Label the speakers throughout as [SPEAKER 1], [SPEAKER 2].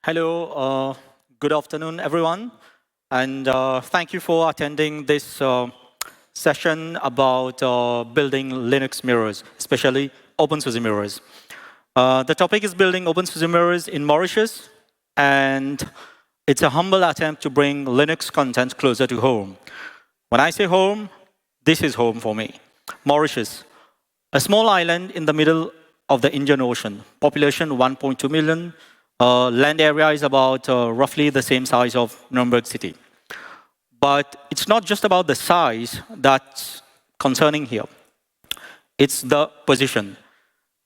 [SPEAKER 1] Hello, good afternoon, everyone, and thank you for attending this session about building Linux mirrors, especially openSUSE mirrors. The topic is building openSUSE mirrors in Mauritius, and it's a humble attempt to bring Linux content closer to home. When I say home, this is home for me. Mauritius, a small island in the middle of the Indian Ocean, population 1.2 million, land area is about roughly the same size of Nuremberg city. But it's not just about the size that's concerning here. It's the position.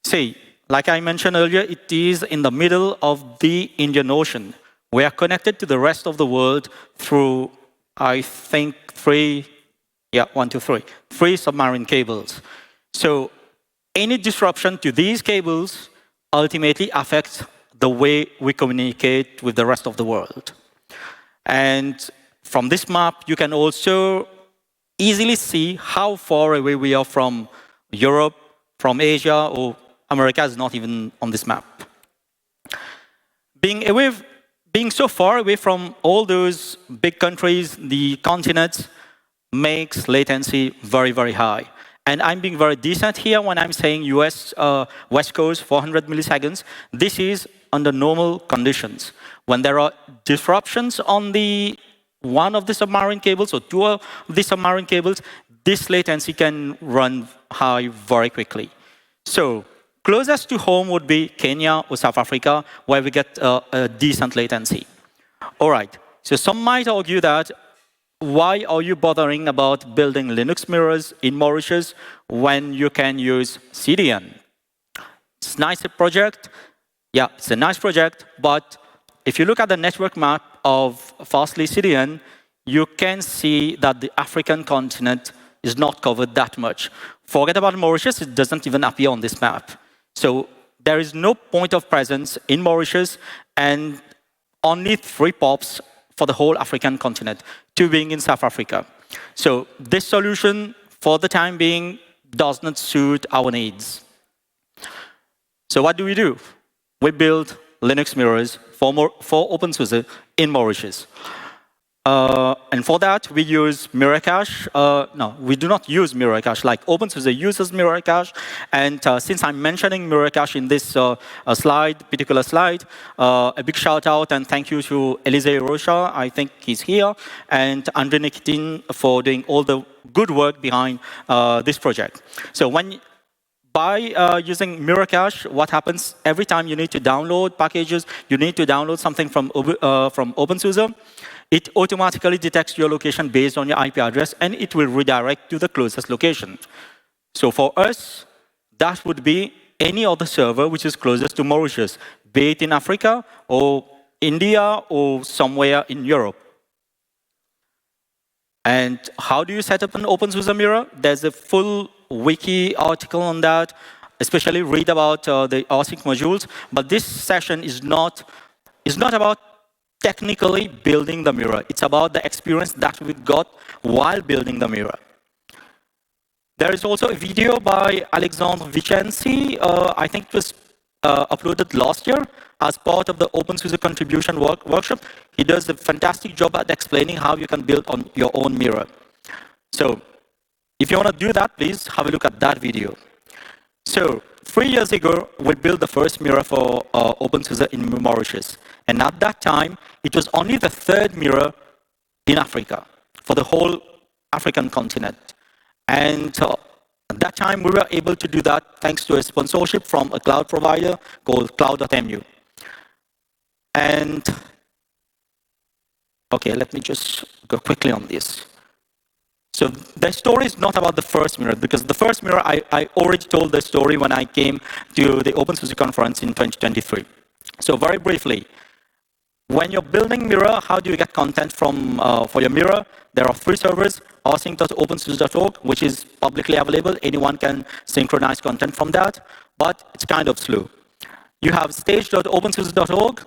[SPEAKER 1] See, like I mentioned earlier, it is in the middle of the Indian Ocean. We are connected to the rest of the world through, I think, three submarine cables. So any disruption to these cables ultimately affects the way we communicate with the rest of the world. And from this map, you can also easily see how far away we are from Europe, from Asia, or America is not even on this map. Being so far away from all those big countries, the continents, makes latency very, very high. And I'm being very decent here when I'm saying US West Coast 400 milliseconds. This is under normal conditions. When there are disruptions on one of the submarine cables or two of the submarine cables, this latency can run high very quickly. So closest to home would be Kenya or South Africa, where we get a decent latency. All right, so some might argue that why are you bothering about building Linux mirrors in Mauritius when you can use CDN? It's a nice project. Yeah, it's a nice project, but if you look at the network map of Fastly CDN, you can see that the African continent is not covered that much. Forget about Mauritius, it doesn't even appear on this map. So there is no point of presence in Mauritius and only 3 POPs for the whole African continent, 2 being in South Africa. So this solution, for the time being, does not suit our needs. So what do? We build Linux mirrors for openSUSE in Mauritius. And for that, we use mirror cache. No, we do not use mirror cache. Like openSUSE uses mirror cache. And since I'm mentioning mirror cache in this particular slide, a big shout out and thank you to Elisee Rocha, I think he's here, and Andrei Nikitin for doing all the good work behind this project. So by using mirror cache, what happens every time you need to download packages, you need to download something from openSUSE, it automatically detects your location based on your IP address, and it will redirect to the closest location. So for us, that would be any other server which is closest to Mauritius, be it in Africa or India or somewhere in Europe. And how do you set up an openSUSE mirror? There's a full wiki article on that, especially read about the RSync modules. But this session is not about technically building the mirror. It's about the experience that we got while building the mirror. There is also a video by Alexandre Vicenzi. I think it was uploaded last year as part of the openSUSE contribution workshop. He does a fantastic job at explaining how you can build on your own mirror. So if you want to do that, please have a look at that video. So 3 years ago, we built the first mirror for openSUSE in Mauritius. And at that time, it was only the 3rd mirror in Africa for the whole African continent. And at that time, we were able to do that thanks to a sponsorship from a cloud provider called Cloud.mu. And okay, let me just go quickly on this. So the story is not about the first mirror, because the first mirror, I already told the story when I came to the openSUSE conference in 2023. So very briefly, when you're building mirror, how do you get content from for your mirror? There are 3 servers, rsync.opensuse.org, which is publicly available. Anyone can synchronize content from that, but it's kind of slow. You have stage.opensuse.org,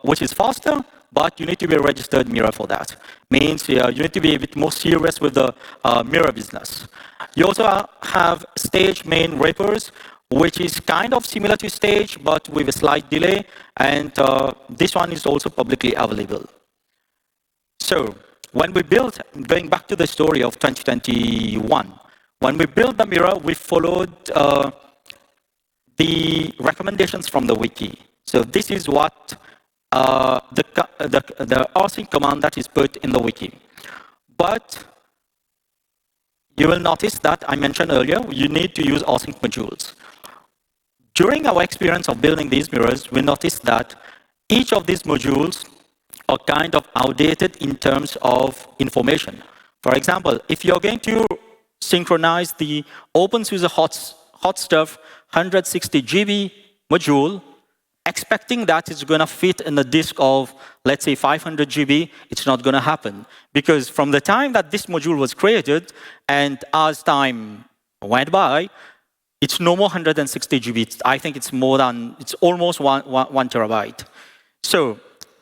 [SPEAKER 1] which is faster, but you need to be a registered mirror for that. Means you need to be a bit more serious with the mirror business. You also have stage main wrappers, which is kind of similar to Stage, but with a slight delay. And this one is also publicly available. So when we built, going back to the story of 2021, when we built the mirror, we followed the recommendations from the wiki. So this is what the rsync command that is put in the wiki. But you will notice that I mentioned earlier, you need to use rsync modules. During our experience of building these mirrors, we noticed that each of these modules are kind of outdated in terms of information. For example, if you're going to synchronize the openSUSE hot stuff 160 GB module, expecting that it's going to fit in a disk of, let's say, 500 GB, it's not going to happen. Because from the time that this module was created, and as time went by, it's no more 160 GB. I think it's more than, it's almost one terabyte. So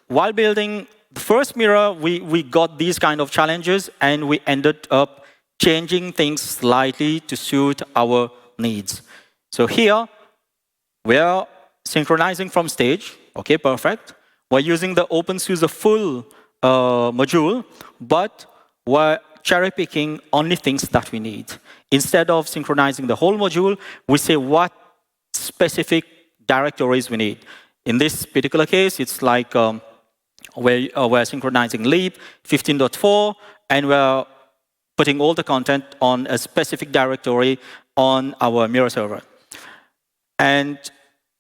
[SPEAKER 1] while building the first mirror, we got these kind of challenges, and we ended up changing things slightly to suit our needs. So here, we're synchronizing from Stage. Okay, perfect. We're using the openSUSE full module, but we're cherry-picking only things that we need. Instead of synchronizing the whole module, we say what specific directories we need. In this particular case, it's like we're synchronizing lib 15.4, and we're putting all the content on a specific directory on our mirror server. And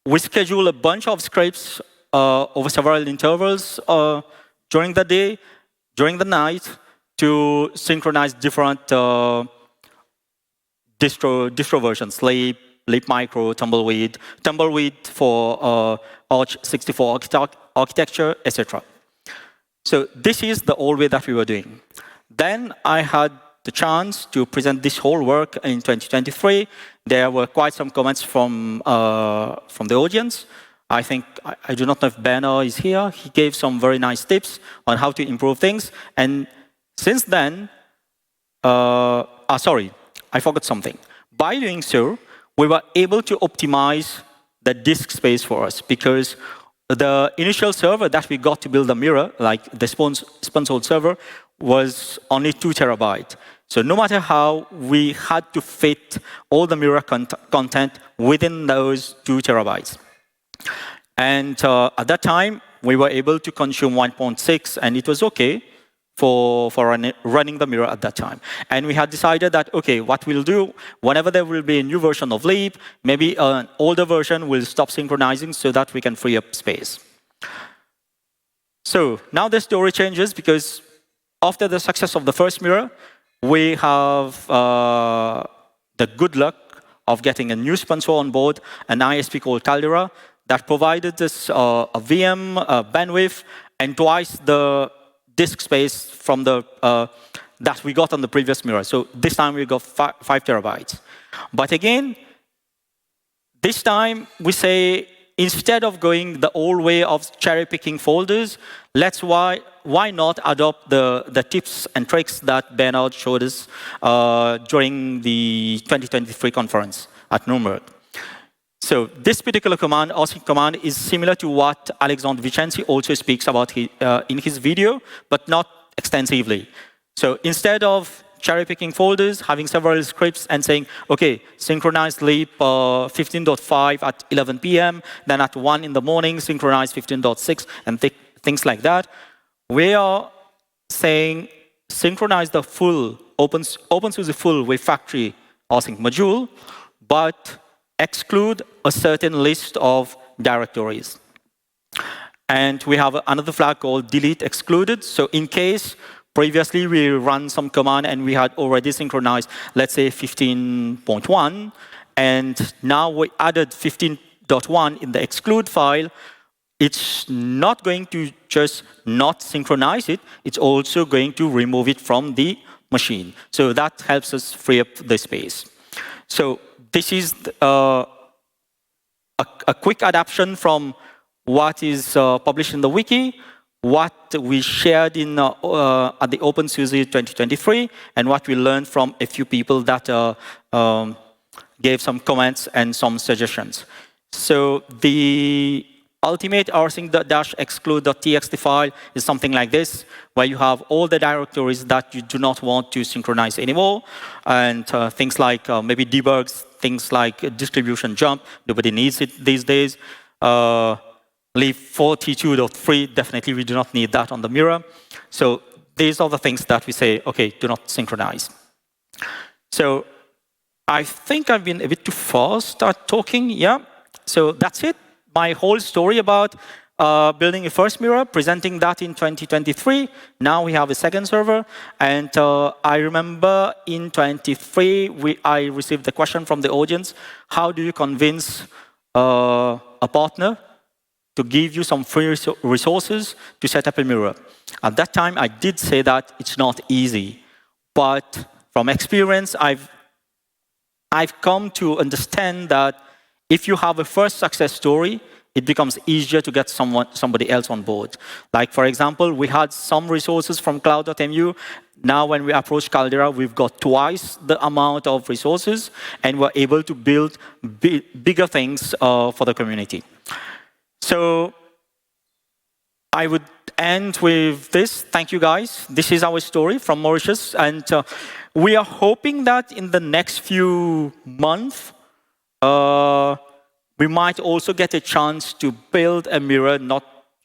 [SPEAKER 1] we schedule a bunch of scripts over several intervals during the day, during the night, to synchronize different distro versions, lib micro, tumbleweed for Arch 64 architecture, etc. So this is the old way that we were doing. Then I had the chance to present this whole work in 2023. There were quite some comments from the audience. I think, I do not know if Bernard is here. He gave some very nice tips on how to improve things. And since then, sorry, I forgot something. By doing so, we were able to optimize the disk space for us, because the initial server that we got to build the mirror, like the sponsored server, was only 2 terabytes. So no matter how, we had to fit all the mirror content within those 2 terabytes. And at that time, we were able to consume 1.6, and it was okay for running the mirror at that time. And we had decided that, okay, what we'll do, whenever there will be a new version of lib, maybe an older version will stop synchronizing so that we can free up space. So now the story changes, because after the success of the first mirror, we have the good luck of getting a new sponsor on board, an ISP called Caldera, that provided us a VM, bandwidth, and twice the disk space from the that we got on the previous mirror. So this time we got 5 terabytes. But again, this time we say, instead of going the old way of cherry-picking folders, why not adopt the tips and tricks that Bernard showed us during the 2023 conference at Nuremberg. So this particular command, rsync command, is similar to what Alexandre Vicenzi also speaks about in his video, but not extensively. So instead of cherry-picking folders, having several scripts and saying, okay, synchronize lib 15.5 at 11 p.m., then at 1 in the morning, synchronize 15.6, and things like that, we are saying synchronize the full openSUSE full with factory rsync module, but exclude a certain list of directories. And we have another flag called delete excluded. So in case previously we run some command and we had already synchronized, let's say 15.1, and now we added 15.1 in the exclude file, it's not going to just not synchronize it, it's also going to remove it from the machine. So that helps us free up the space. So this is a quick adaptation from what is published in the wiki, what we shared in at the openSUSE 2023, and what we learned from a few people that gave some comments and some suggestions. So the ultimate rsync-exclude.txt file is something like this, where you have all the directories that you do not want to synchronize anymore, and things like maybe debugs, things like distribution jump. Nobody needs it these days. Leave 42.3, definitely we do not need that on the mirror. So these are the things that we say, okay, do not synchronize. So I think I've been a bit too fast at talking, yeah. So that's it. My whole story about building a first mirror, presenting that in 2023. Now we have a second server. And I remember in 23, I received the question from the audience, how do you convince a partner to give you some free resources to set up a mirror? At that time, I did say that it's not easy. But from experience, I've come to understand that if you have a first success story, it becomes easier to get somebody else on board. Like, for example, we had some resources from cloud.mu. Now, when we approach Caldera, we've got twice the amount of resources, and we're able to build bigger things for the community. So I would end with this. Thank you, guys. This is our story from Mauritius. And we are hoping that in the next few months, we might also get a chance to build a mirror not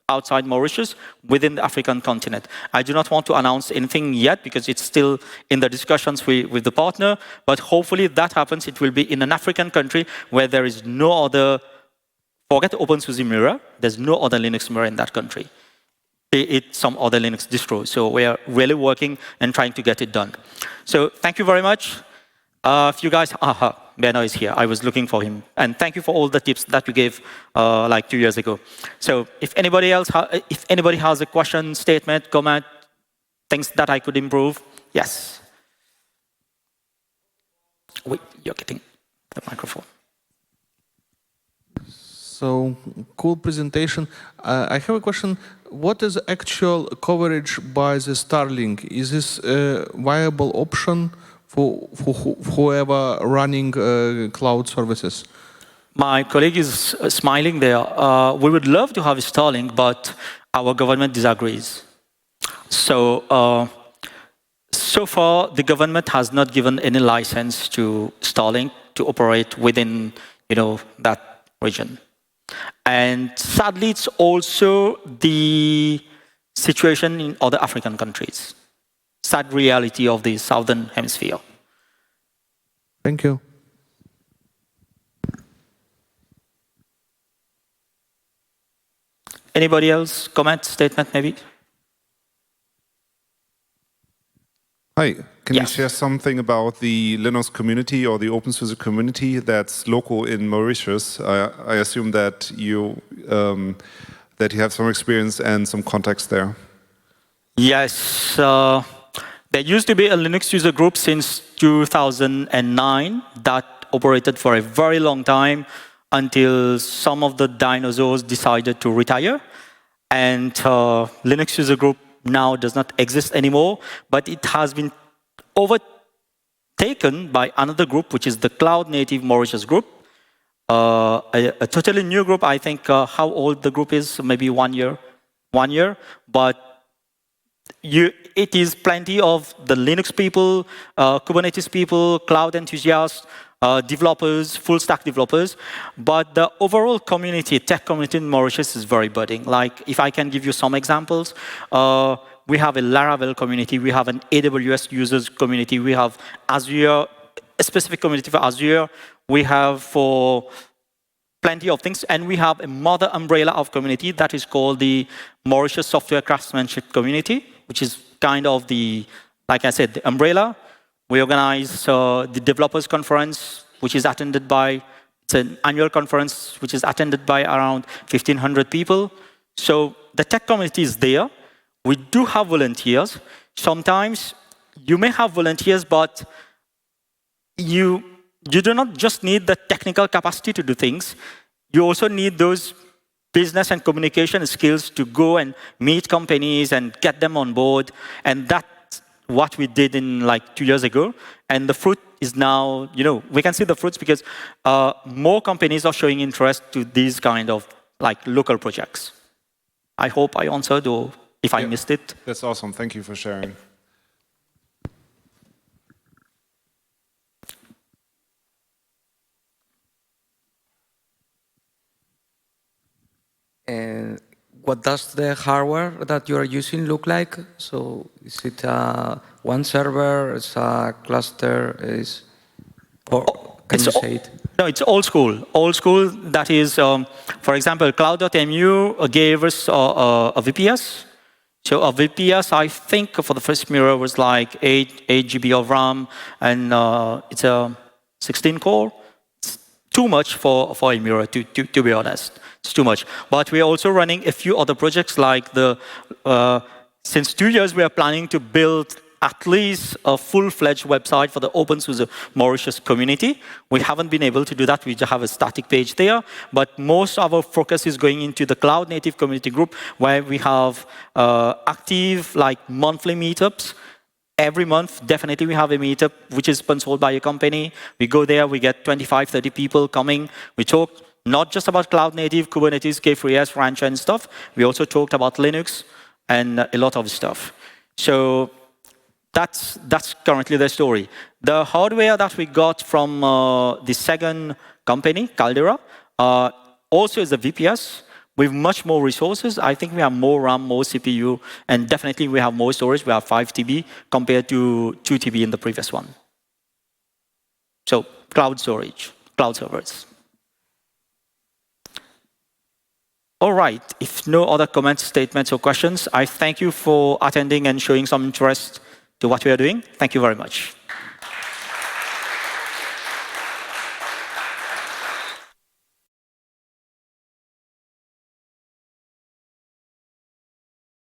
[SPEAKER 1] outside Mauritius, within the African continent. I do not want to announce anything yet because it's still in the discussions with the partner, but hopefully if that happens, it will be in an African country where there is no other, forget openSUSE mirror, there's no other Linux mirror in that country. It's some other Linux distro. So we are really working and trying to get it done. So thank you very much. If you guys, Benno is here. I was looking for him. And thank you for all the tips that you gave like 2 years ago. So if anybody else, if anybody has a question, statement, comment, things that I could improve, yes. Wait, you're getting the microphone.
[SPEAKER 2] So, cool presentation. I have a question. What is actual coverage by the Starlink? Is this a viable option for whoever running cloud services?
[SPEAKER 1] My colleague is smiling there. We would love to have Starlink, but our government disagrees. So, so far, the government has not given any license to Starlink to operate within, that region. And sadly, it's also the situation in other African countries. Sad reality of the Southern Hemisphere.
[SPEAKER 2] Thank you.
[SPEAKER 1] Anybody else? Comment, statement, maybe?
[SPEAKER 3] Hi, can you share something about the Linux community or the openSUSE community that's local in Mauritius? I assume that you have some experience and some context there.
[SPEAKER 1] Yes, there used to be a Linux user group since 2009 that operated for a very long time until some of the dinosaurs decided to retire. And Linux user group now does not exist anymore, but it has been overtaken by another group, which is the Cloud Native Mauritius group. A totally new group. I think how old the group is, maybe 1 year. 1 year, but it is plenty of the Linux people, Kubernetes people, cloud enthusiasts, developers, full stack developers, but the overall community, tech community in Mauritius is very budding. Like, if I can give you some examples, we have a Laravel community, we have an AWS users community, we have Azure, a specific community for Azure, we have for plenty of things, and we have a mother umbrella of community that is called the Mauritius Software Craftsmanship Community, which is kind of the, like I said, the umbrella. We organize the developers conference, which is attended by, it's an annual conference, which is attended by around 1,500 people. So the tech community is there. We do have volunteers. Sometimes you may have volunteers, but you do not just need the technical capacity to do things. You also need those business and communication skills to go and meet companies and get them on board. And that what we did in like 2 years ago. And the fruit is now, we can see the fruits because more companies are showing interest to these kind of like local projects. I hope I answered, or if I missed it.
[SPEAKER 3] That's awesome. Thank you for sharing.
[SPEAKER 4] And what does the hardware that you are using look like? So is it one server, is a cluster, or can you say it?
[SPEAKER 1] No, it's old school. Old school, that is, for example, Cloud.mu gave us a VPS. So a VPS, I think for the first mirror was like 8 GB of RAM, and it's a 16 core. It's too much for a mirror, to be honest. It's too much. But we're also running a few other projects like since 2 years we are planning to build at least a full-fledged website for the openSUSE Mauritius community. We haven't been able to do that. We just have a static page there. But most of our focus is going into the cloud native community group where we have active like monthly meetups. Every month, definitely we have a meetup which is sponsored by a company. We go there, we get 25, 30 people coming. We talk not just about cloud native, Kubernetes, K3S, Rancher and stuff. We also talked about Linux and a lot of stuff. So that's currently the story. The hardware that we got from the second company, Caldera, also is a VPS with much more resources. I think we have more RAM, more CPU, and definitely we have more storage. We have 5 TB compared to 2 TB in the previous one. So cloud storage, cloud servers. All right, if no other comments, statements, or questions, I thank you for attending and showing some interest to what we are doing. Thank you very much.